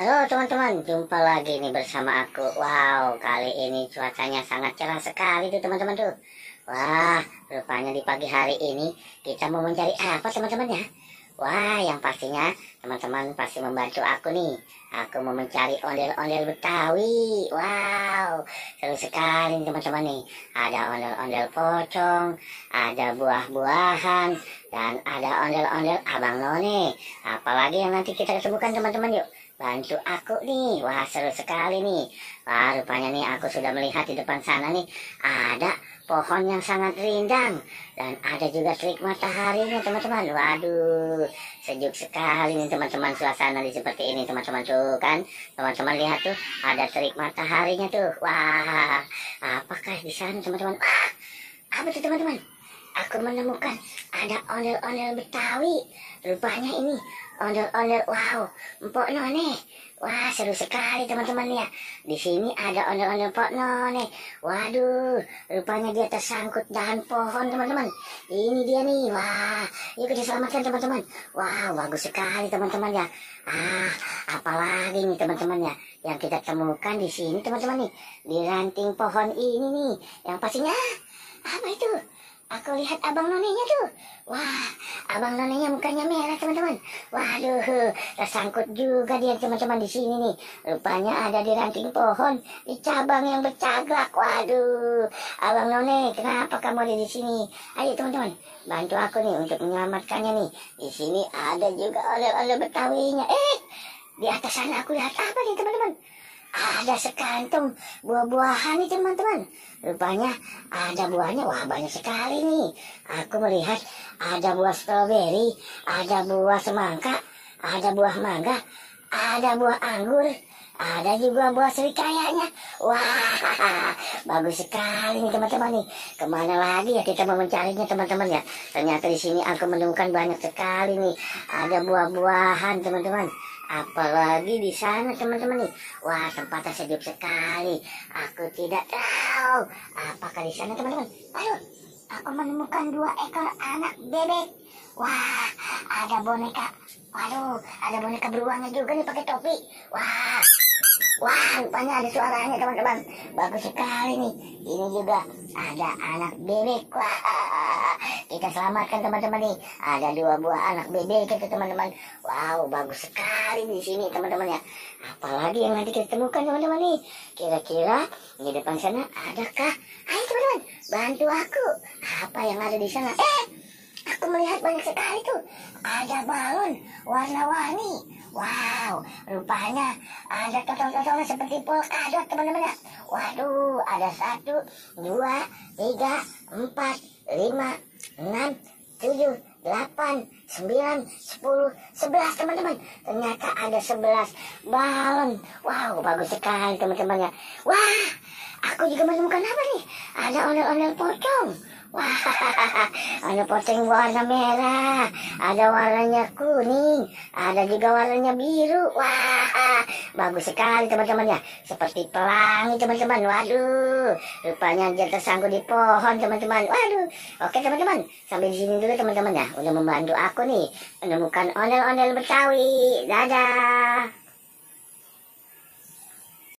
Halo teman-teman, jumpa lagi nih bersama aku. Wow, kali ini cuacanya sangat cerah sekali tuh teman-teman tuh. Wah, rupanya di pagi hari ini kita mau mencari apa teman-teman ya? Wah, yang pastinya teman-teman pasti membantu aku nih. Aku mau mencari ondel-ondel Betawi. Wow, seru sekali nih teman-teman nih. Ada ondel-ondel pocong, ada buah-buahan, dan ada ondel-ondel Abang None. Apalagi yang nanti kita ketemukan teman-teman yuk. Bantu aku nih. Wah, seru sekali nih. Wah, rupanya nih aku sudah melihat di depan sana nih ada pohon yang sangat rindang dan ada juga terik mataharinya teman-teman. Waduh, sejuk sekali nih teman-teman suasana di seperti ini teman-teman tuh kan. Teman-teman lihat tuh ada terik mataharinya tuh. Wah, apakah di sana teman-teman? Wah, apa tuh teman-teman? Aku menemukan ada ondel-ondel Betawi. Rupanya ini ondel-ondel, wow, Mpok None. Wah, seru sekali teman-teman ya. Di sini ada ondel-ondel Mpok None. Waduh, rupanya dia tersangkut dahan pohon teman-teman. Ini dia nih. Wah, yuk kita selamatkan teman-teman. Wow, bagus sekali teman-teman ya. Apalagi nih teman-teman ya yang kita temukan di sini teman-teman nih, di ranting pohon ini nih. Yang pastinya apa itu? Aku lihat Abang Nonenya tuh. Wah, Abang Nonenya mukanya merah teman-teman. Waduh, tersangkut juga dia teman-teman di sini nih. Rupanya ada di ranting pohon, di cabang yang bercagak. Waduh, Abang None, kenapa kamu ada di sini? Ayo teman-teman, bantu aku nih untuk menyelamatkannya nih. Di sini ada juga oleh-oleh Betawinya. Di atas sana aku lihat apa nih teman-teman? Ada sekantung buah-buahan nih teman-teman. Rupanya ada buahnya. Wah, banyak sekali nih. Aku melihat ada buah stroberi, ada buah semangka, ada buah mangga, ada buah anggur, ada juga buah serikayanya. Wah, bagus sekali nih teman-teman nih. Kemana lagi ya kita mau mencarinya teman-teman ya? Ternyata di sini aku menemukan banyak sekali nih. Ada buah-buahan teman-teman. Apalagi di sana teman-teman nih. Wah, tempatnya sejuk sekali. Aku tidak tahu apakah di sana teman-teman. Aduh, aku menemukan 2 ekor anak bebek. Wah, ada boneka. Waduh, ada boneka beruangnya juga nih pakai topi. Wah, rupanya ada suaranya teman-teman. Bagus sekali nih. Ini juga ada anak bebek. Wah, kita selamatkan teman-teman nih. Ada 2 buah anak bebek itu teman-teman. Wow, bagus sekali di sini teman-teman ya. Apalagi yang nanti kita temukan teman-teman nih. Kira-kira di depan sana adakah? Ayo teman-teman, bantu aku. Apa yang ada di sana? Aku melihat banyak sekali tuh. Ada balon warna-warni. Wow, rupanya ada totol-totolnya seperti polkadot teman-teman ya. Waduh, ada 1, 2, 3, 4, 5, 6, 7, 8, 9, 10, 11 teman-teman. Ternyata ada 11 balon. Wow, bagus sekali teman-teman ya. Wah, aku juga menemukan apa nih? Ada ondel-ondel pocong. Wah, ada pocong warna merah, ada warnanya kuning, ada juga warnanya biru. Wah, bagus sekali teman-teman ya, seperti pelangi teman-teman. Waduh, rupanya dia tersangkut di pohon teman-teman. Waduh, oke teman-teman, sampai di sini dulu teman-teman ya, udah membantu aku nih menemukan ondel-ondel Betawi. Dadah.